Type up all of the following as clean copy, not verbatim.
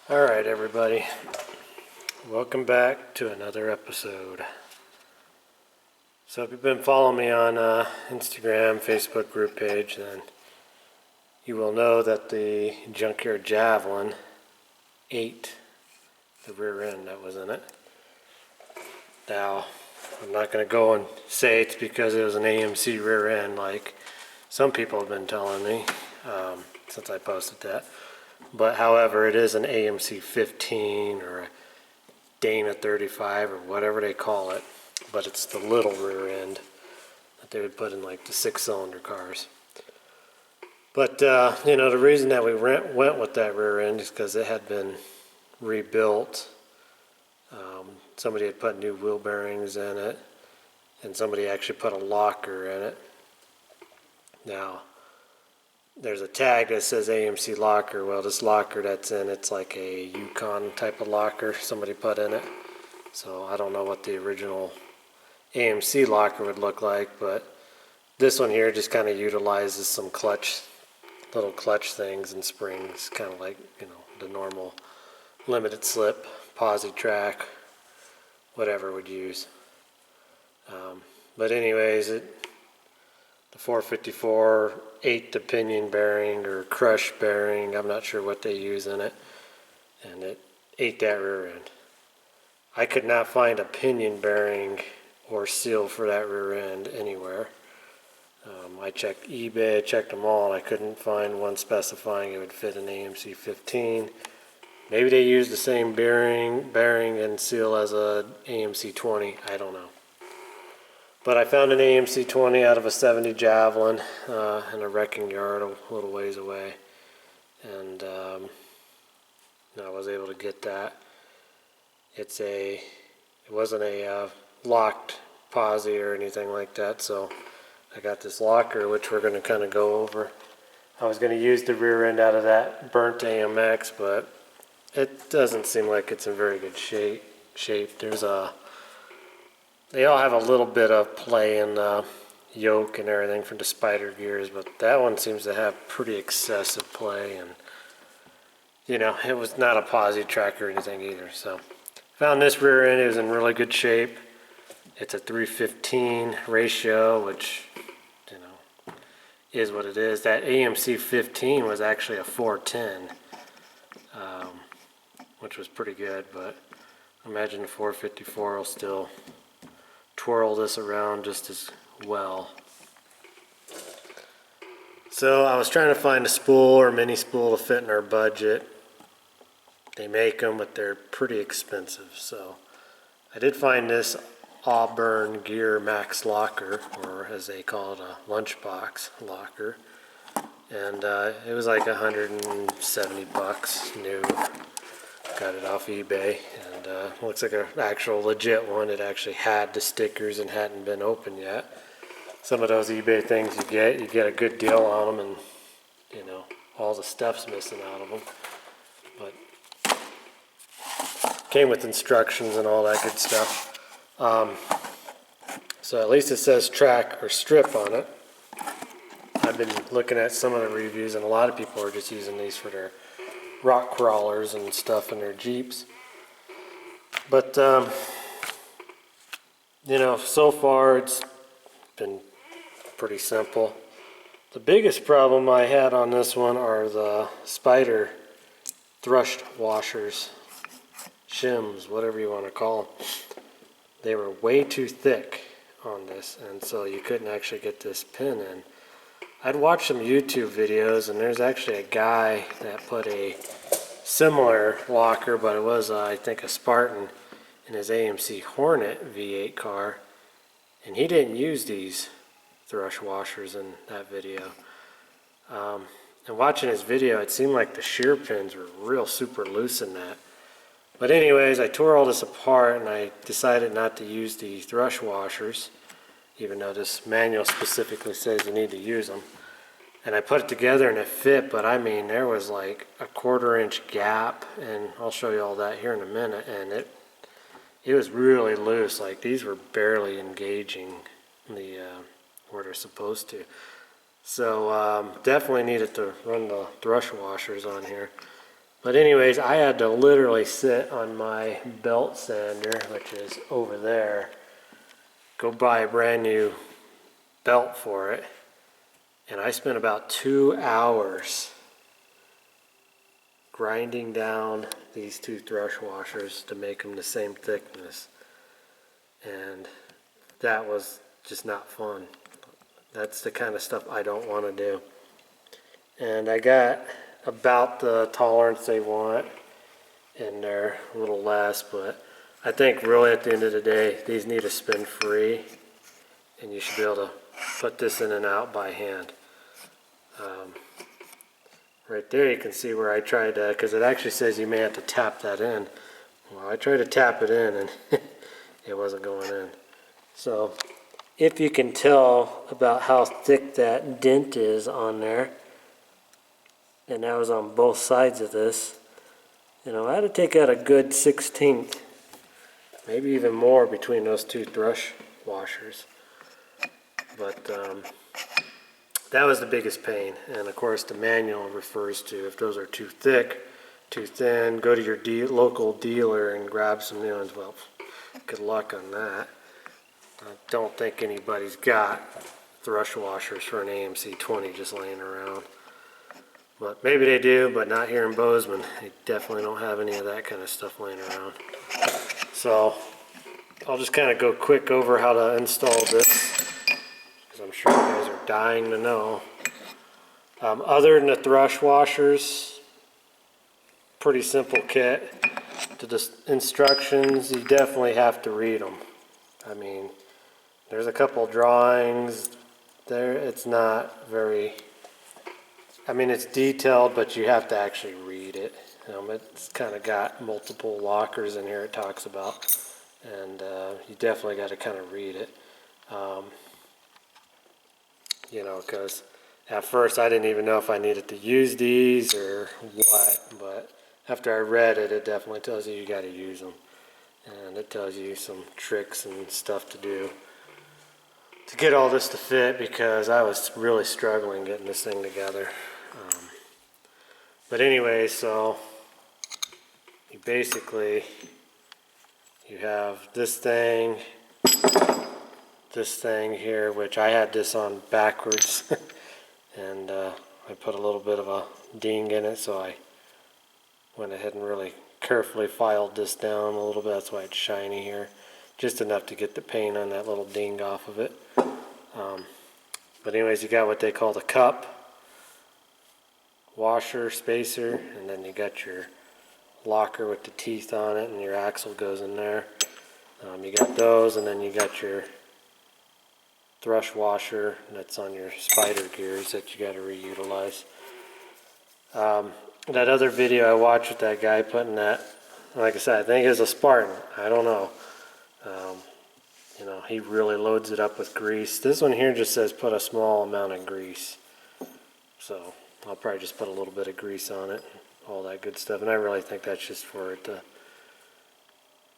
Alright everybody, welcome back to another episode. So if you've been following me on Instagram, Facebook group page, then you will know that the junkyard javelin ate the rear end that was in it. Now, I'm not going to go and say it's because it was an AMC rear end like some people have been telling me since I posted that. But however, it is an AMC 15 or a Dana 35 or whatever they call it. But it's the little rear end that they would put in like the 6-cylinder cars. But the reason that we went with that rear end is because it had been rebuilt. Somebody had put new wheel bearings in it, and somebody actually put a locker in it. Now, there's a tag that says AMC locker. Well, this locker that's in it's like a Yukon type of locker somebody put in it. So I don't know what the original AMC locker would look like, but this one here just kind of utilizes some little clutch things and springs, kind of like, the normal limited slip, posi track, whatever would use. But anyways, the 454 ate the pinion bearing or crush bearing, I'm not sure what they use in it, and it ate that rear end. I could not find a pinion bearing or seal for that rear end anywhere. I checked eBay, I checked them all, and I couldn't find one specifying it would fit an AMC 15. Maybe they used the same bearing and seal as a AMC 20, I don't know. But I found an AMC 20 out of a 70 Javelin in a wrecking yard a little ways away, and I was able to get that. It wasn't a locked posi or anything like that, so I got this locker, which we're going to kind of go over. I was going to use the rear end out of that burnt AMX, but it doesn't seem like it's in very good shape. They all have a little bit of play in the yoke and everything from the spider gears, but that one seems to have pretty excessive play, and it was not a posi track or anything either. So found this rear end. It was in really good shape. It's a 3:15 ratio, which is what it is. That AMC 15 was actually a 4:10, which was pretty good, but I imagine the 454 will still twirl this around just as well. So I was trying to find a spool or mini spool to fit in our budget. They make them, but they're pretty expensive. So I did find this Auburn Max locker, or as they call it, a lunchbox locker, and it was like $170 new. Got it off eBay, and looks like an actual legit one. It actually had the stickers and hadn't been opened yet. Some of those eBay things you get a good deal on them, and all the stuff's missing out of them. But came with instructions and all that good stuff. So at least it says track or strip on it. I've been looking at some of the reviews, and a lot of people are just using these for their rock crawlers and stuff in their Jeeps. But so far it's been pretty simple. The biggest problem I had on this one are the spider thrust washers, shims, whatever you want to call them. They were way too thick on this, and so you couldn't actually get this pin in. I'd watched some YouTube videos, and there's actually a guy that put a similar locker, but it was I think a Spartan, in his AMC Hornet V8 car, and he didn't use these thrush washers in that video. And watching his video, it seemed like the shear pins were real super loose in that. But anyways, I tore all this apart, and I decided not to use the thrush washers, even though this manual specifically says you need to use them. And I put it together and it fit, but I mean there was like a 1/4 inch gap, and I'll show you all that here in a minute, and it was really loose. Like these were barely engaging where they're supposed to. So definitely needed to run the thrush washers on here. But anyways, I had to literally sit on my belt sander, which is over there, go buy a brand new belt for it, and I spent about 2 hours grinding down these two thrush washers to make them the same thickness, and that was just not fun. That's the kind of stuff I don't want to do. And I got about the tolerance they want, and they're a little less, but I think really at the end of the day, these need a spin free, and you should be able to put this in and out by hand. Right there you can see where I tried to, because it actually says you may have to tap that in. Well, I tried to tap it in and it wasn't going in. So if you can tell about how thick that dent is on there, and that was on both sides of this, you know, I had to take out a good 1/16, maybe even more between those two thrush washers. But that was the biggest pain. And of course the manual refers to if those are too thick, too thin, go to your local dealer and grab some new ones. Well, good luck on that. I don't think anybody's got thrush washers for an AMC 20 just laying around. But maybe they do, but not here in Bozeman. They definitely don't have any of that kind of stuff laying around. So I'll just kind of go quick over how to install this, because I'm sure you guys are dying to know. Other than the thrush washers, pretty simple kit. The instructions, you definitely have to read them. I mean, there's a couple drawings there. It's not very, I mean, it's detailed, but you have to actually read it. It's kind of got multiple lockers in here it talks about, and you definitely got to kind of read it. You know, because at first I didn't even know if I needed to use these or what, but after I read it, it definitely tells you got to use them. And it tells you some tricks and stuff to do to get all this to fit, because I was really struggling getting this thing together. But anyway, so you basically, you have this thing here, which I had this on backwards and I put a little bit of a ding in it, so I went ahead and really carefully filed this down a little bit. That's why it's shiny here, just enough to get the paint on that little ding off of it. But anyways, you got what they call the cup washer spacer, and then you got your locker with the teeth on it, and your axle goes in there. You got those, and then you got your thrush washer that's on your spider gears that you got to reutilize. That other video I watched with that guy putting that, like I said, I think it was a Spartan, I don't know. You know, he really loads it up with grease. This one here just says put a small amount of grease, so I'll probably just put a little bit of grease on it, all that good stuff. And I really think that's just for it to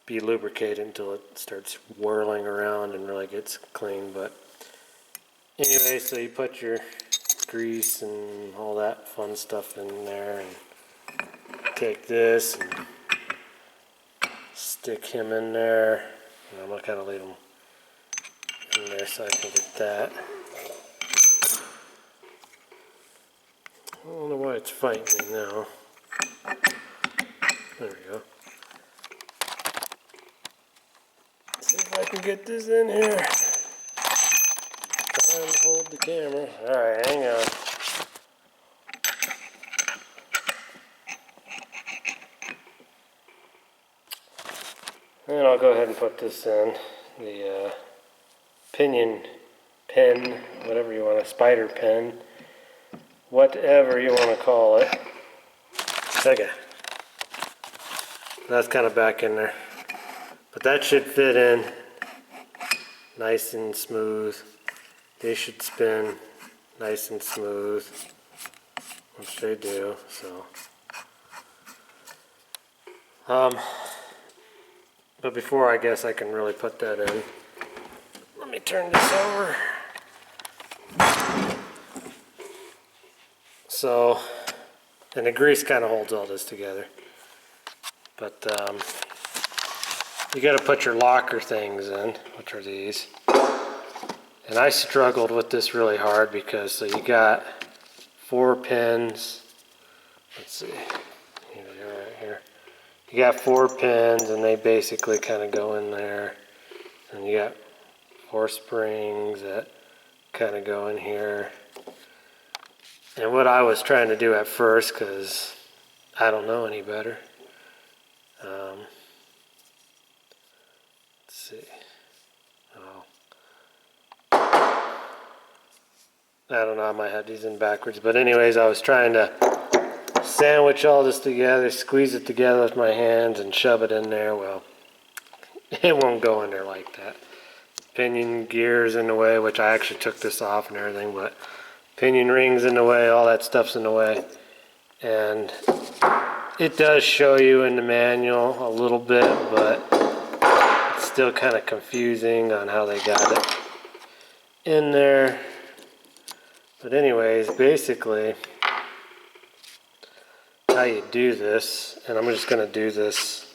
be lubricated until it starts whirling around and really gets clean. But anyway, so you put your grease and all that fun stuff in there, and take this and stick him in there. And I'm going to kind of leave him in there so I can get that. I don't know why it's fighting me now. There we go. See if I can get this in here. Trying to hold the camera. Alright, hang on. And I'll go ahead and put this in. The pinion pin, whatever you want, a spider pin, whatever you want to call it. Okay. That's kind of back in there. But that should fit in nice and smooth. They should spin nice and smooth, which they do, so. But before I guess I can really put that in, let me turn this over. So And the grease kind of holds all this together. But you got to put your locker things in, which are these. And I struggled with this really hard because so you got 4 pins. Let's see. Here they are right here. You got 4 pins and they basically kind of go in there. And you got 4 springs that kind of go in here. And what I was trying to do at first, because I don't know any better. Let's see. Oh. I don't know, I might have these in backwards. But anyways, I was trying to sandwich all this together, squeeze it together with my hands and shove it in there. Well, it won't go in there like that. Pinion gears in the way, which I actually took this off and everything, but pinion rings in the way, all that stuff's in the way. And it does show you in the manual a little bit, but it's still kind of confusing on how they got it in there. But anyways, basically how you do this, and I'm just going to do this,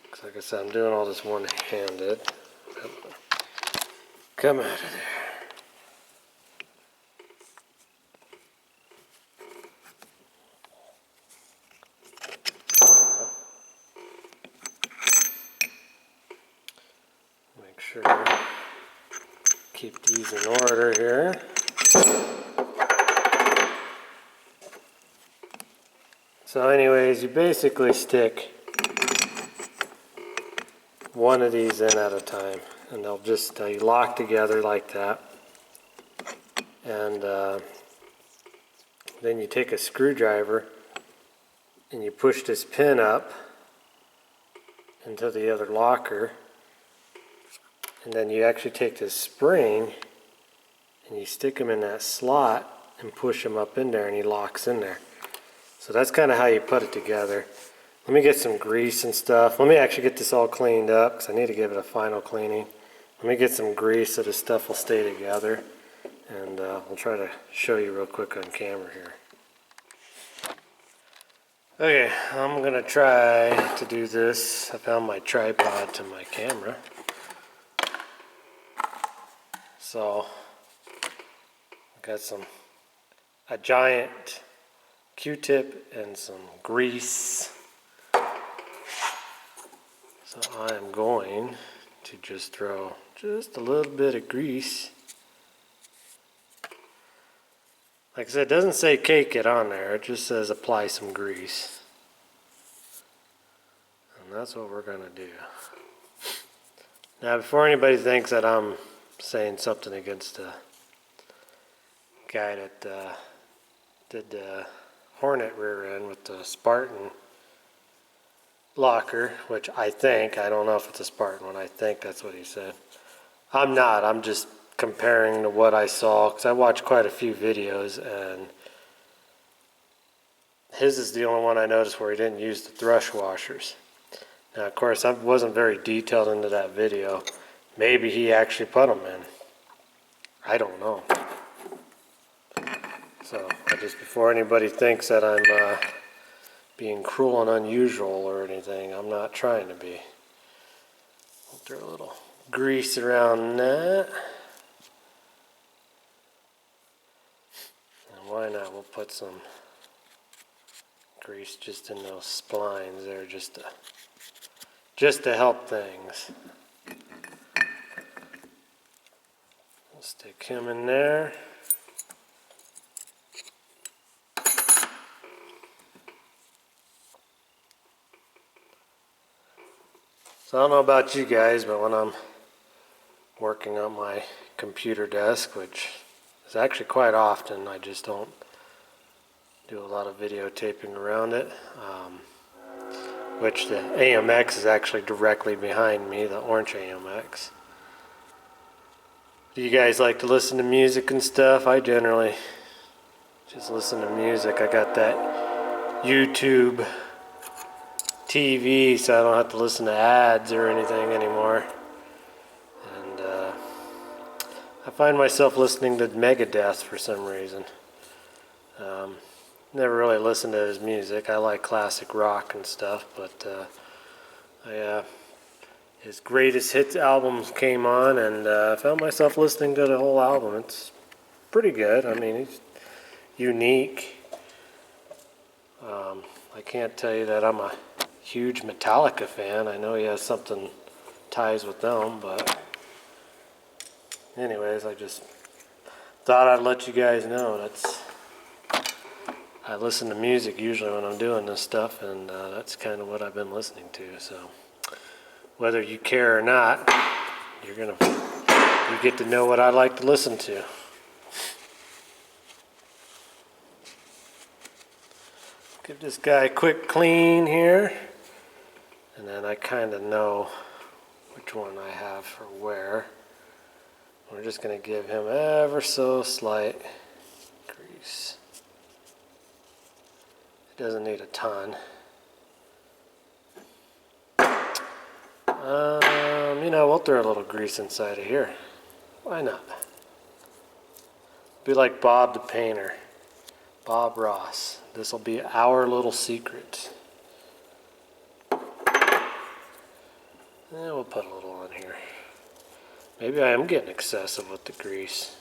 because like I said, I'm doing all this one-handed. Come out of there. Make sure keep these in order here. So anyways, you basically stick one of these in at a time, and they'll just you lock together like that. And then you take a screwdriver and you push this pin up into the other locker, and then you actually take this spring and you stick them in that slot and push them up in there, and he locks in there. So that's kind of how you put it together. Let me get some grease and stuff. Let me actually get this all cleaned up because I need to give it a final cleaning. Let me get some grease so this stuff will stay together, and I'll try to show you real quick on camera here. Okay, I'm gonna try to do this. I found my tripod to my camera. So I got a giant Q-tip and some grease. So I am going to just throw just a little bit of grease. Like I said, it doesn't say cake it on there, it just says apply some grease. And that's what we're going to do. Now, before anybody thinks that I'm saying something against the guy that did the Hornet rear end with the Spartan locker, which I don't know if it's a Spartan one, I think that's what he said. I'm not, I'm just comparing to what I saw, because I watched quite a few videos, and his is the only one I noticed where he didn't use the thrush washers. Now, of course, I wasn't very detailed into that video. Maybe he actually put them in. I don't know. So, just before anybody thinks that I'm being cruel and unusual or anything, I'm not trying to be. I'll throw a little grease around that. And why not? We'll put some grease just in those splines there, just to help things. We'll stick him in there. So I don't know about you guys, but when I'm working on my computer desk, which is actually quite often, I just don't do a lot of videotaping around it, which the AMX is actually directly behind me, the orange AMX. Do you guys like to listen to music and stuff? I generally just listen to music. I got that YouTube TV, so I don't have to listen to ads or anything anymore. And I find myself listening to Megadeth for some reason. Never really listened to his music. I like classic rock and stuff, but his greatest hits albums came on, and I found myself listening to the whole album. It's pretty good. I mean, he's unique. I can't tell you that I'm a huge Metallica fan. I know he has something ties with them, but anyways, I just thought I'd let you guys know I listen to music usually when I'm doing this stuff, and that's kind of what I've been listening to. So whether you care or not, you get to know what I like to listen to. Give this guy a quick clean here, and then I kind of know which one I have for where. We're just going to give him ever so slight grease. It doesn't need a ton. We'll throw a little grease inside of here. Why not? Be like Bob the painter. Bob Ross. This will be our little secret. And we'll put a little on here. Maybe I am getting excessive with the grease.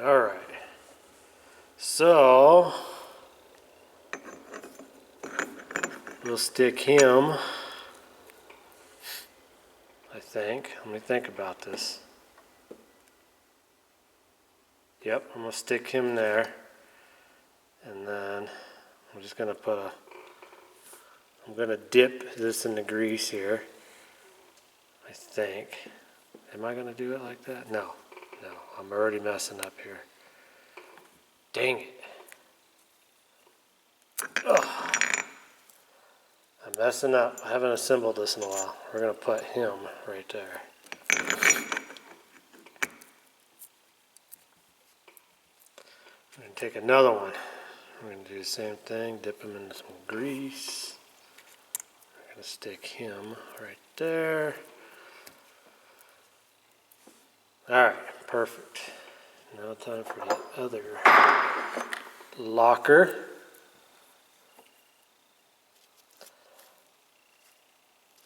Alright. So we'll stick him, I think. Let me think about this. Yep, I'm going to stick him there. And then I'm just going to I'm going to dip this in the grease here. I think. Am I going to do it like that? No, I'm already messing up here. Dang it. Ugh. I'm messing up. I haven't assembled this in a while. We're going to put him right there. I'm going to take another one. We're going to do the same thing. Dip him into some grease. We're going to stick him right there. Alright, perfect. Now time for the other locker.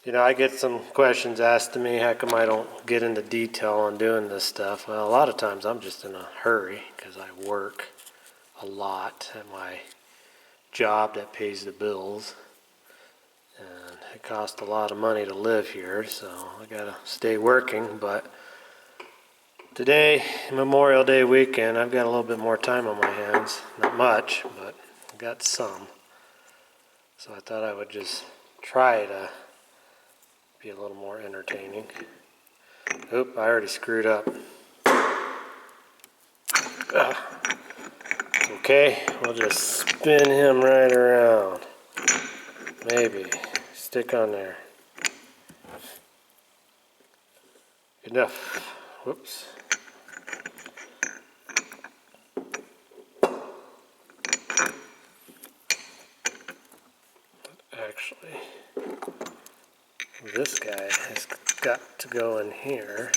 I get some questions asked to me, how come I don't get into detail on doing this stuff? Well, a lot of times I'm just in a hurry because I work a lot at my job that pays the bills. And it costs a lot of money to live here, so I gotta stay working. But today, Memorial Day weekend, I've got a little bit more time on my hands. Not much, but I've got some. So I thought I would just try to be a little more entertaining. Oop, I already screwed up. Okay, we'll just spin him right around. Maybe. Stick on there. Good enough. Whoops. Actually, this guy has got to go in here.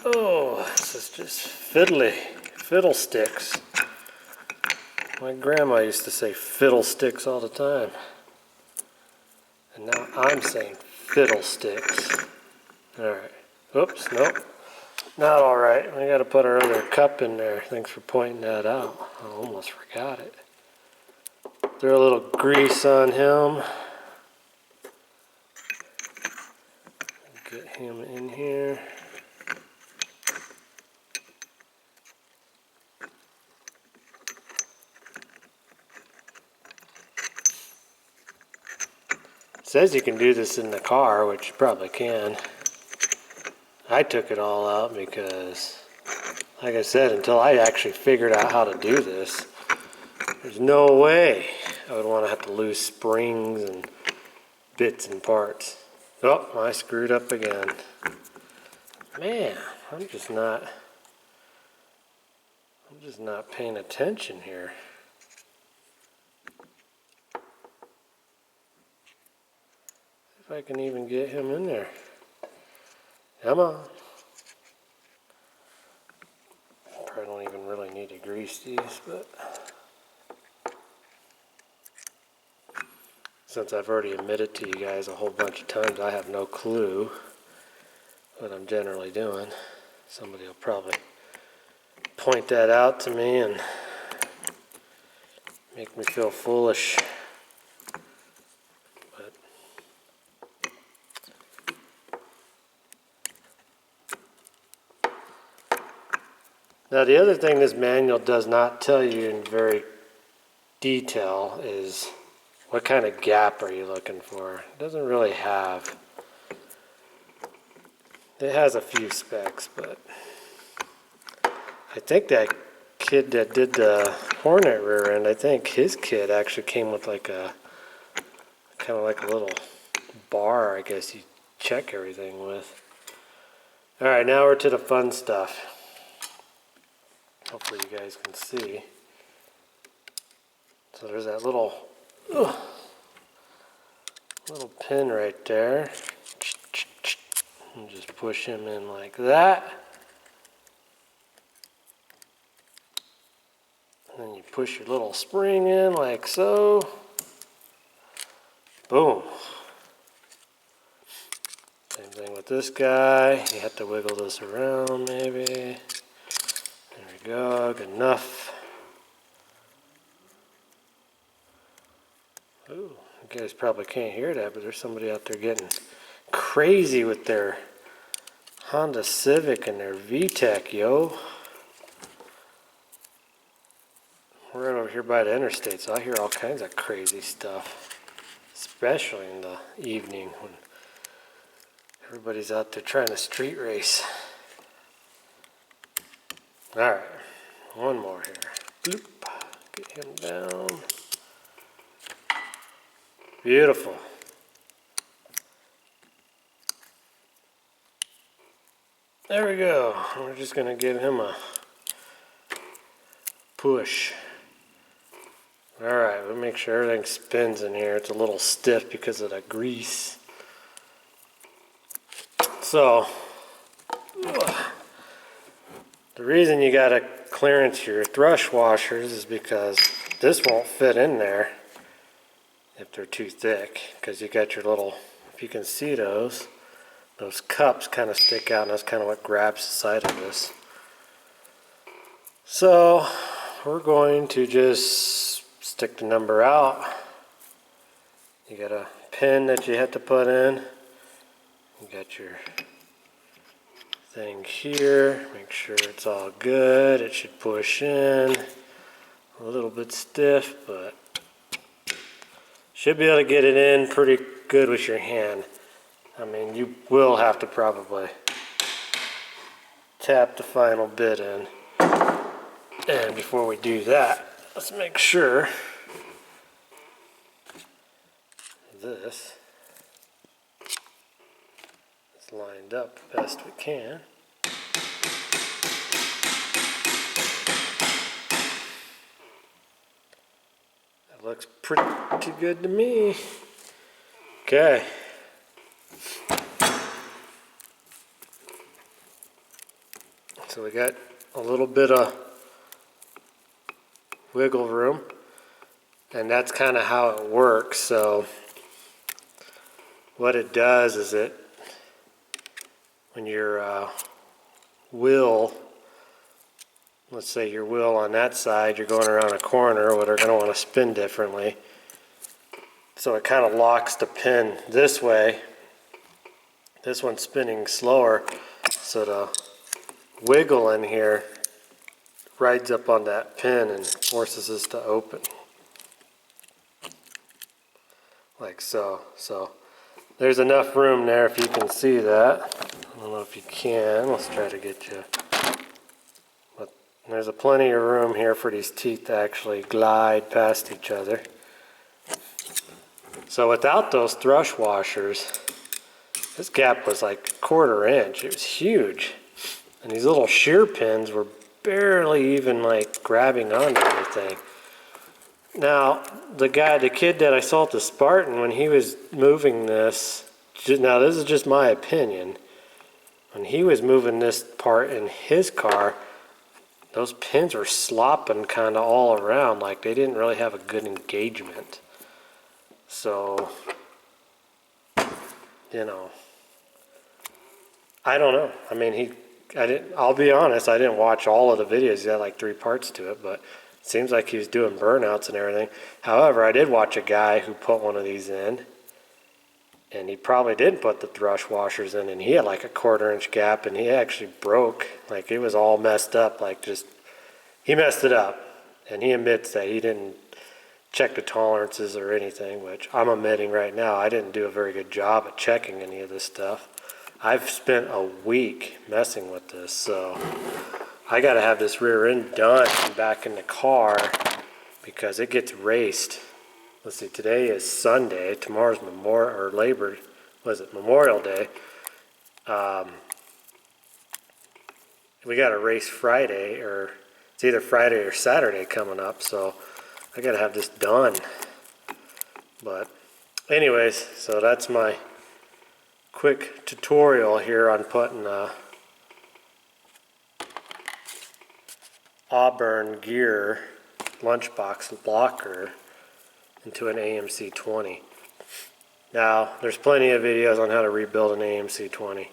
Oh, this is just fiddlesticks. My grandma used to say fiddlesticks all the time. And now I'm saying fiddlesticks. Alright. Oops, nope. Not alright. We gotta put our other cup in there. Thanks for pointing that out. I almost forgot it. Throw a little grease on him. Get him in here. It says you can do this in the car, which you probably can. I took it all out because, like I said, until I actually figured out how to do this, there's no way I would want to have to lose springs and bits and parts. Oh, I screwed up again. Man, I'm just not paying attention here. if I can even get him in there. Come on. Probably don't even really need to grease these, but since I've already admitted to you guys a whole bunch of times, I have no clue what I'm generally doing. Somebody will probably point that out to me and make me feel foolish. But now the other thing this manual does not tell you in very detail is what kind of gap are you looking for. It doesn't really have. It has a few specs, but I think that kid that did the Hornet rear end, I think his kit actually came with like a kind of like a little bar, I guess you check everything with. All right, now we're to the fun stuff. Hopefully you guys can see. So there's that little pin right there. And just push him in like that. And then you push your little spring in like so. Boom. Same thing with this guy. You have to wiggle this around maybe. There we go, good enough. Ooh, you guys probably can't hear that, but there's somebody out there getting crazy with their Honda Civic and their VTEC, yo. We're right over here by the interstate, so I hear all kinds of crazy stuff, especially in the evening when everybody's out there trying to street race. All right, one more here. Bloop. Get him down. Beautiful. There we go. We're just going to give him a push. Alright, we'll make sure everything spins in here. It's a little stiff because of the grease. So, the reason you got to clearance your thrush washers is because this won't fit in there if they're too thick. Because you got your little, if you can see those cups kind of stick out, and that's kind of what grabs the side of this. So we're going to just stick the number out. You got a pin that you have to put in. You got your thing here. Make sure it's all good. It should push in. A little bit stiff, but should be able to get it in pretty good with your hand. I mean, you will have to probably tap the final bit in. And before we do that, let's make sure this is lined up the best we can. That looks pretty good to me. Okay. So we got a little bit of wiggle room, and that's kind of how it works. So what it does is when your wheel, let's say your wheel on that side, you're going around a corner, well, they're going to want to spin differently. So it kind of locks the pin this way. This one's spinning slower, so the wiggle in here rides up on that pin and forces this to open. Like so. So there's enough room there if you can see that. I don't know if you can. Let's try to get you. But there's a plenty of room here for these teeth to actually glide past each other. So without those thrush washers, this gap was like a 1/4 inch. It was huge. And these little shear pins were barely even like grabbing onto anything. Now, the kid that I saw at the Spartan, when he was moving this, now this is just my opinion. When he was moving this part in his car, those pins were slopping kind of all around, like they didn't really have a good engagement. So, you know, I don't know. I mean, I'll be honest, I didn't watch all of the videos. He had like 3 parts to it, but it seems like he was doing burnouts and everything. However, I did watch a guy who put one of these in, and he probably did put the thrush washers in, and he had like a 1/4 inch gap, and he actually broke. Like, it was all messed up, like just, he messed it up. And he admits that he didn't check the tolerances or anything, which I'm admitting right now, I didn't do a very good job at checking any of this stuff. I've spent a week messing with this, so I gotta have this rear end done back in the car because it gets raced. Let's see, today is Sunday, tomorrow's Memorial Day. We got a race Friday, or it's either Friday or Saturday coming up, so I gotta have this done. But anyways, so that's my quick tutorial here on putting a Auburn gear lunchbox blocker into an AMC 20. Now, there's plenty of videos on how to rebuild an AMC 20.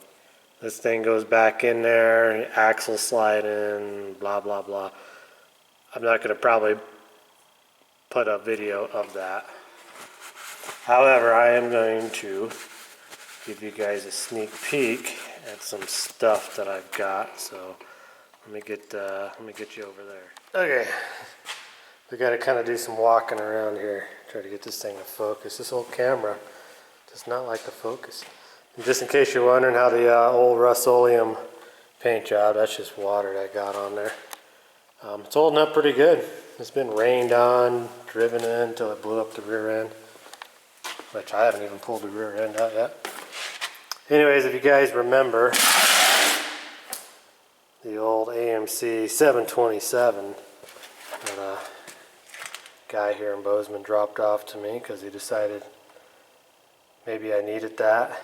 This thing goes back in there, axle slide in, blah, blah, blah. I'm not going to probably put a video of that. However, I am going to give you guys a sneak peek at some stuff that I've got. So let me get you over there. Okay, we got to kind of do some walking around here. Try to get this thing to focus. This old camera does not like to focus. And just in case you're wondering how the old Rust-Oleum paint job, that's just water that I got on there. It's holding up pretty good. It's been rained on, driven in until it blew up the rear end, which I haven't even pulled the rear end out yet. Anyways, if you guys remember the old AMC 727 that a guy here in Bozeman dropped off to me because he decided maybe I needed that.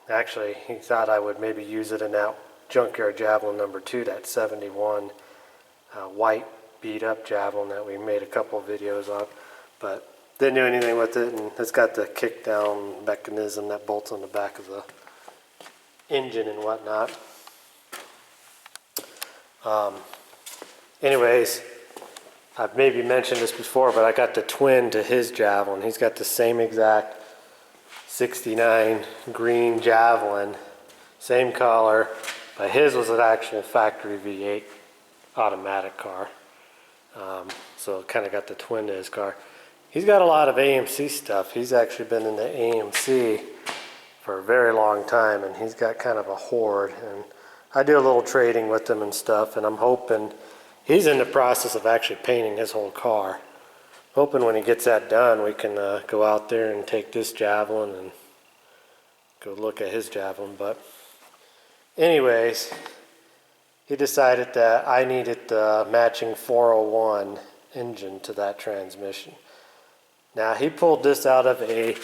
Actually, he thought I would maybe use it in that junkyard javelin number 2, that 71 white beat up javelin that we made a couple of videos on, but didn't do anything with it. And it's got the kick down mechanism that bolts on the back of the engine and whatnot. Anyways, I've maybe mentioned this before, but I got the twin to his javelin. He's got the same exact 69 green javelin, same color, but his was actually a factory V8 automatic car. So kind of got the twin to his car. He's got a lot of AMC stuff. He's actually been in the AMC for a very long time, and he's got kind of a hoard. And I do a little trading with him and stuff, and I'm hoping he's in the process of actually painting his whole car. Hoping when he gets that done, we can go out there and take this javelin and go look at his javelin. But anyways, he decided that I needed the matching 401 engine to that transmission. Now, he pulled this out of a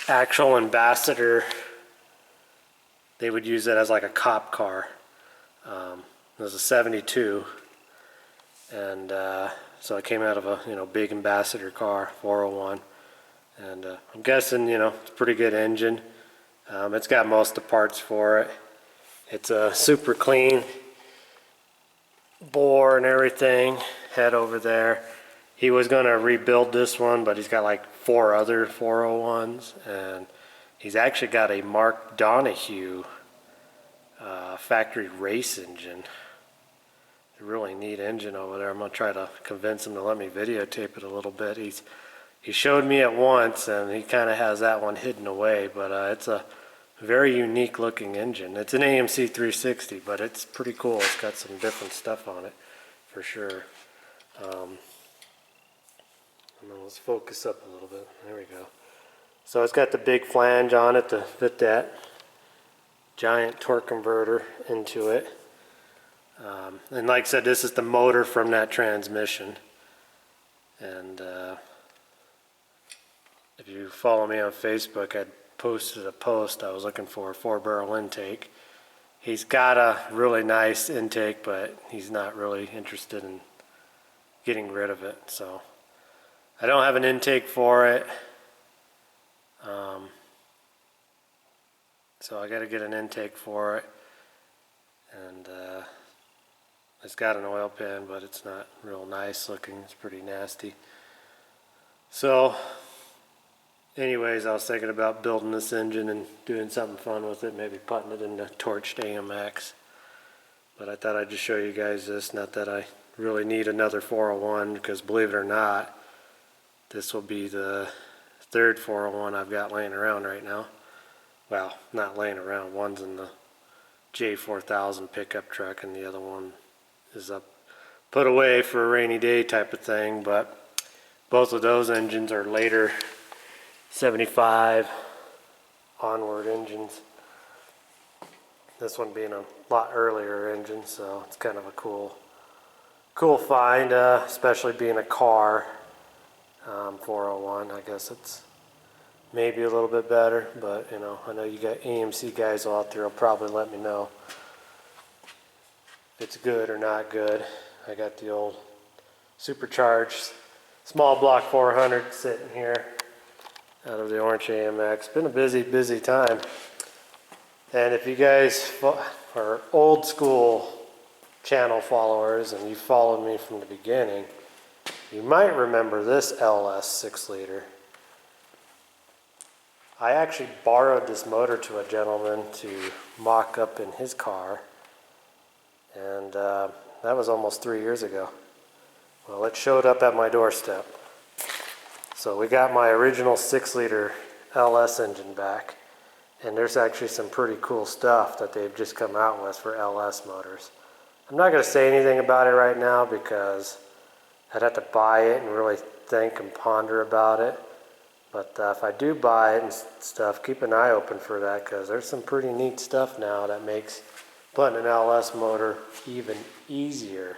actual Ambassador. They would use it as like a cop car. It was a 72, and so it came out of a big Ambassador car, 401, and I'm guessing it's a pretty good engine. It's got most of the parts for it. It's a super clean bore and everything. Head over there. He was going to rebuild this one, but he's got like 4 other 401s, and he's actually got a Mark Donahue factory race engine. A really neat engine over there. I'm going to try to convince him to let me videotape it a little bit. He showed me it once, and he kind of has that one hidden away, but it's a very unique looking engine. It's an AMC 360, but it's pretty cool. It's got some different stuff on it for sure. And then let's focus up a little bit. There we go. So it's got the big flange on it to fit that giant torque converter into it. And like I said, this is the motor from that transmission. And if you follow me on Facebook, I posted a post. I was looking for a 4-barrel intake. He's got a really nice intake, but he's not really interested in getting rid of it. So I don't have an intake for it. So I got to get an intake for it. And it's got an oil pan, but it's not real nice looking. It's pretty nasty. So anyways, I was thinking about building this engine and doing something fun with it, maybe putting it into torched AMX. But I thought I'd just show you guys this. Not that I really need another 401, because believe it or not, this will be the third 401 I've got laying around right now. Well, not laying around. One's in the J4000 pickup truck, and the other one is up put away for a rainy day type of thing. But both of those engines are later 75 onward engines. This one being a lot earlier engine, so it's kind of a cool find, especially being a car 401. I guess it's maybe a little bit better, but you know, I know you got AMC guys out there will probably let me know if it's good or not good. I got the old supercharged small block 400 sitting here out of the orange AMX. Been a busy time. And if you guys are old school channel followers and you followed me from the beginning, you might remember this LS 6-liter. I actually borrowed this motor to a gentleman to mock up in his car, and that was almost 3 years ago. Well, it showed up at my doorstep. So we got my original 6-liter LS engine back, and there's actually some pretty cool stuff that they've just come out with for LS motors. I'm not going to say anything about it right now because I'd have to buy it and really think and ponder about it. But if I do buy it and stuff, keep an eye open for that, because there's some pretty neat stuff now that makes putting an LS motor even easier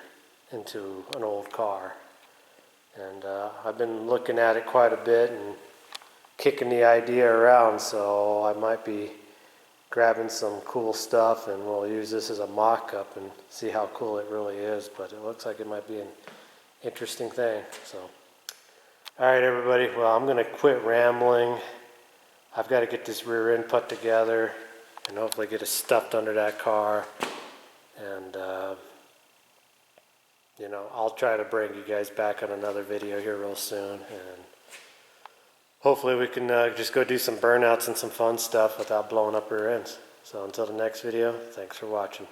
into an old car. And I've been looking at it quite a bit and kicking the idea around, so I might be grabbing some cool stuff and we'll use this as a mock-up and see how cool it really is. But it looks like it might be an interesting thing. So, all right, everybody. Well, I'm going to quit rambling. I've got to get this rear end put together and hopefully get it stuffed under that car. And, you know, I'll try to bring you guys back on another video here real soon. And hopefully we can just go do some burnouts and some fun stuff without blowing up rear ends. So until the next video, thanks for watching.